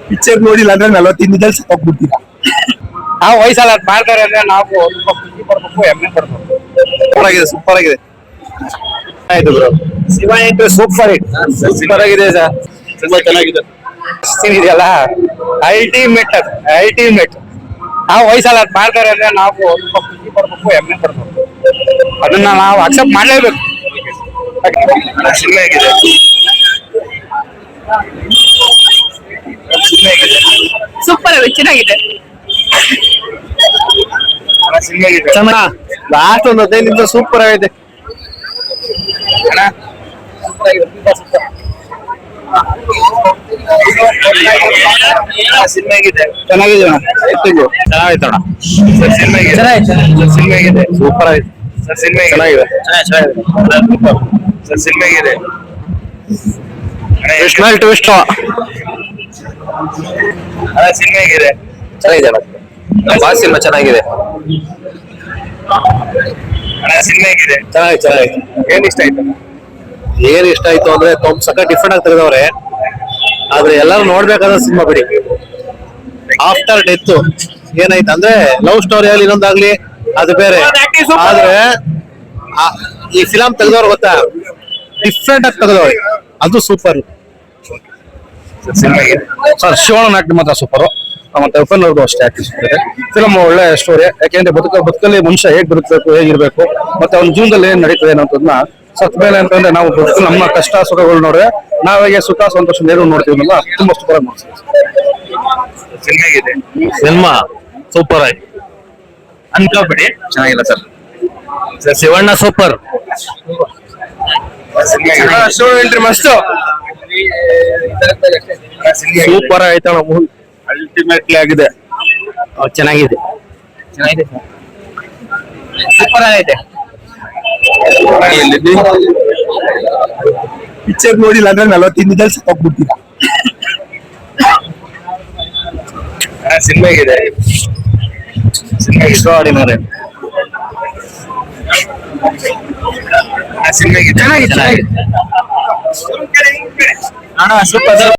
Picture ನೋಡಿಲ್ಲ ಅಂದ್ರೆ 40 ದಿನದಲ್ಲಿ ಹೋಗ್ಬಿಡ್ತೀರಾ. ನಾವು ವಯಸ್ಸಲ್ಲ ಅದ್ ಮಾಡ್ತಾರೆ ಅಂದ್ರೆ ನಾವು ತುಂಬಾ ಖುಷಿ ಪಡ್ಬೇಕು, ಹೆಮ್ಮೆ ಪಡ್ಬೇಕು. ಸೂಪರ್ ಆಗಿದೆ, ಸೂಪರ್ ಆಗಿದೆ. ಆಯ್ತು bro, Shiva entry super hit, super ಆಗಿದೆ ಸರ್. ತುಂಬಾ ಚೆನ್ನಾಗಿದೆ. ಸೀನ್ ಇದೆಯಲ್ಲ, ಅಲ್ಟಿಮೇಟ್ ಅಲ್ಟಿಮೇಟ್. ನಾವು ವಯಸ್ಸಲ್ಲ ಅದ್ ಮಾಡ್ತಾರೆ ಅಂದ್ರೆ ನಾವು ತುಂಬಾ ಖುಷಿ ಪಡ್ಬೇಕು, ಹೆಮ್ಮೆ ಪಡ್ಬೇಕು. ಅದನ್ನ ನಾವು ಅಕ್ಸೆಪ್ಟ್ ಮಾಡ್ಲೇಬೇಕು. ಸಿನಿಮಾ ಹೇಗಿದೆ? ಸೂಪರ್ ಆಗಿದೆ, ಚೆನ್ನಾಗಿದೆ. ಸಿನಿಮಾ ಹೇಗಿದೆ? ಲಾಸ್ಟ್ ಒಂದು 15 ನಿಮಿಷ ಸೂಪರ್ ಆಗಿದೆ. ಸಿನಿಮಾ ಹೇಗಿದೆ? ಚೆನ್ನಾಗಿದೆ ಅಣ್ಣ. ಚೆನ್ನಾಗಿತ್ತು ಅಣ್ಣ. ಸರ್ ಸಿನಿಮಾ ಹೇಗಿದೆ? ಸಿನಿಮಾ ಹೇಗಿದೆ? ಸೂಪರ್ ಆಗಿದೆ. ಸರ್ ಸಿನಿಮಾ ಚೆನ್ನಾಗಿದೆ. ಸರ್ ಸಿನಿಮಾ ಹೇಗಿದೆ? ಟ್ವಿಸ್ಟ್ ಮೇಲೆ ಟ್ವಿಸ್ಟ್. ಸಿನಿಮಾ ಹೇಗಿದೆ? ಚೆನ್ನಾಗಿದೆ ಅಣ್ಣ. ಸಿನಿಮಾ ಚೆನ್ನಾಗಿದೆ. ಸಿನಿಮಾ ಹೇಗಿದೆ? ಚೆನ್ನಾಗಿದೆ. ಏನ್ ಇಷ್ಟ ಆಯ್ತು? ಏನ್ ಇಷ್ಟ ಆಯ್ತು ಅಂದ್ರೆ ಸಕ್ಕ ಡಿಫ್ರೆಂಟ್ ಆಗಿ ತೆಗೆದವ್ರೆ. ಆದ್ರೆ ಎಲ್ಲರೂ ನೋಡ್ಬೇಕಾದ ಸಿನಿಮಾ ಬಿಡಿ. ಆಫ್ಟರ್ ಡೆತ್ ಏನಾಯ್ತು ಅಂದ್ರೆ ಲವ್ ಸ್ಟೋರಿ ಅಲ್ಲಿ ಇನ್ನೊಂದಾಗ್ಲಿ ಅದು ಬೇರೆ. ಆದ್ರೆ ಈ ಫಿಲಂ ತೆಗೆದವ್ರು ಗೊತ್ತಾ, ಡಿಫ್ರೆಂಟ್ ಆಗಿ ತೆಗೆದವ್ರೆ, ಅದು ಸೂಪರ್. ಸಿನಿಮಾ ಹೇಗಿದೆ? ಸರ್ ಶಿವಣ್ಣ ನಾಟ್ಯ ಮಾತ್ರ ಸೂಪರ್. ಮತ್ತೆ ಉಪೇಂದ್ರ ಅವ್ರದ್ದು ಅಷ್ಟೇ ಆಕ್ಟಿಂಗ್ ಇದೆ. ಫಿಲಮ್ ಒಳ್ಳೆ ಸ್ಟೋರಿ. ಯಾಕೆಂದ್ರೆ ಬದುಕಲ್ಲಿ ಮನುಷ್ಯ ಹೇಗ್ ಬದುಕಬೇಕು, ಹೇಗಿರ್ಬೇಕು, ಮತ್ತೆ ಅವ್ನ ಜೀವನದಲ್ಲಿ ಏನ್ ನಡೀತದೆ ಅನ್ನೋದನ್ನ ಸತ್ ಮೇಲೆ ಅಂತಂದ್ರೆ ನಾವು ನಮ್ಮ ಕಷ್ಟ ಸುಖಗಳು ನೋಡ್ರೆ ನಾವೇಗೆ ಸುಖ ಸಂತೋಷ ನೇರು ನೋಡ್ತೀವಲ್ಲ, ತುಂಬಾ ಸೂಪರ್ ಆಗಿ ಮಾಡ್ತೀವಿ. ಸಿನಿಮಾ ಹೇಗಿದೆ? ಸಿನಿಮಾ ಸೂಪರ್ ಆಗಿ ಅನ್ಕೋಬೇಡಿ, ಚೆನ್ನಾಗಿಲ್ಲ sir. Sir Shivanna super. Entry ಮಸ್ತ್, ಸೂಪರ್ ಆಯ್ತಣ್ಣ ಮೂವಿ. ಅಲ್ಟಿಮೇಟ್ಲಿ ಆಗಿದೆ. ಚೆನ್ನಾಗಿದೆ. ಸೂಪರ್ ಆಗೈತೆ. ಪಿಕ್ಚರ್ ನೋಡಿಲ್ಲ ಅಂದ್ರೆ 40 ದಿನದಲ್ಲಿ ಹೋಗ್ಬಿಡ್ತೀರಾ. ಸಿನಿಮಾ ಹೇಗಿದೆ? ಎಕ್ಸ್ಟ್ರಾರ್ಡಿನರಿ. ಸಿನಿಮಾ ಹೇಗಿದೆ? ಚೆನ್ನಾಗಿದೆ. ಅಣ್ಣ ಸೂಪರ್.